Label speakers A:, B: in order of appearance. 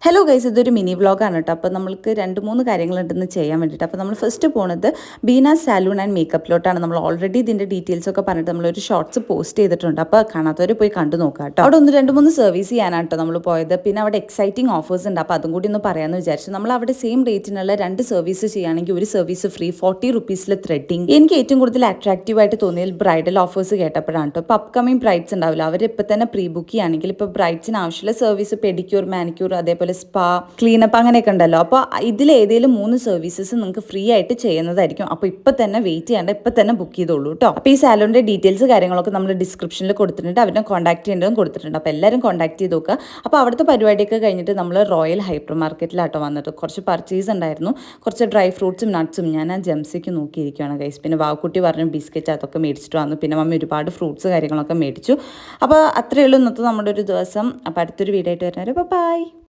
A: Hello guys, ഇതൊരു mini വ്ളോഗാണ് കേട്ടോ. അപ്പോൾ നമ്മൾക്ക് 2-3 കാര്യങ്ങളുണ്ടെന്ന് ചെയ്യാൻ വേണ്ടിയിട്ട്. അപ്പോൾ നമ്മൾ ഫസ്റ്റ് പോകുന്നത് ബീനാസ് സാലൂൺ ആൻഡ് മേക്കപ്പിലോട്ടാണ്. നമ്മൾ ഓൾറെഡി ഇതിൻ്റെ ഡീറ്റെയിൽസ് ഒക്കെ പറഞ്ഞിട്ട് നമ്മളൊരു ഷോർട്സ് പോസ്റ്റ് ചെയ്തിട്ടുണ്ട്. അപ്പോൾ കാണാത്തവർ പോയി കണ്ടു നോക്കാം കേട്ടോ. അവിടെ 1-2-3 സർവീസ് ചെയ്യാനാണ് കേട്ടോ നമ്മൾ പോയത്. പിന്നെ അവിടെ എക്സൈറ്റിംഗ് ഓഫേഴ്സ് ഉണ്ട്. അപ്പോൾ അതും കൂടി ഒന്ന് പറയാമെന്ന് വിചാരിച്ചു. നമ്മൾ അവിടെ സെയിം റേറ്റിനുള്ള 2 സർവീസ് ചെയ്യുകയാണെങ്കിൽ ഒരു സർവീസ് ഫ്രീ, 40 റുപ്പീസിൽ ത്രെഡിങ്. എനിക്ക് ഏറ്റവും കൂടുതൽ അട്രാക്റ്റീവായിട്ട് തോന്നിയത് ബ്രൈഡൽ ഓഫേഴ്സ് കേട്ടപ്പോഴാണ് കേട്ടോ. ഇപ്പോൾ അപ്കമിങ് ബ്രൈഡ്സ് ഉണ്ടാവില്ല, അവർ ഇപ്പോൾ തന്നെ പ്രീ ബുക്ക് ചെയ്യുകയാണെങ്കിൽ ഇപ്പോൾ ബ്രൈഡ്സിന് ആവശ്യമുള്ള സർവീസ് പെഡിക്യൂർ, മാനിക്യൂർ, അതേപോലെ സ്പാ, ക്ലീനപ്പ് അങ്ങനെയൊക്കെ ഉണ്ടല്ലോ. അപ്പോൾ ഇതിലേതെങ്കിലും 3 സർവീസസ് നിങ്ങൾക്ക് ഫ്രീ ആയിട്ട് ചെയ്യുന്നതായിരിക്കും. അപ്പോൾ ഇപ്പം തന്നെ വെയിറ്റ് ചെയ്യേണ്ട, ഇപ്പം തന്നെ ബുക്ക് ചെയ്തോളൂ കേട്ടോ. അപ്പോൾ ഈ സാലൂണിൻ്റെ ഡീറ്റെയിൽസ് കാര്യങ്ങളൊക്കെ നമ്മൾ ഡിസ്ക്രിപ്ഷനിൽ കൊടുത്തിട്ടുണ്ട്, അവരെ കോൺടാക്ട് ചെയ്യേണ്ടതും കൊടുത്തിട്ടുണ്ട്. അപ്പോൾ എല്ലാവരും കോൺടാക്ട് ചെയ്ത് നോക്കുക. അപ്പോൾ അവിടുത്തെ പരിപാടിയൊക്കെ കഴിഞ്ഞിട്ട് നമ്മൾ റോയൽ ഹൈപ്പർ മാർക്കറ്റിലാട്ടോ വന്നിട്ട് കുറച്ച് പർച്ചേസ് ഉണ്ടായിരുന്നു. കുറച്ച് ഡ്രൈ ഫ്രൂട്ട്സും നട്ട്സും ഞാൻ ആ ജംസിക്ക് നോക്കിയിരിക്കുകയാണ് ഗൈസ്. പിന്നെ വാക്കുട്ടി പറഞ്ഞു ബിസ്ക്കറ്റ് അതൊക്കെ മേടിച്ചിട്ട് വന്നു. പിന്നെ മമ്മി ഒരുപാട് ഫ്രൂട്ട്സ് കാര്യങ്ങളൊക്കെ മേടിച്ചു. അപ്പോൾ അത്രയേ ഉള്ളൂ ഇന്നത്തെ നമ്മുടെ ഒരു ദിവസം. അപ്പോൾ അടുത്തൊരു വീഡിയോ ആയിട്ട് വരുന്നവരെ ബൈ.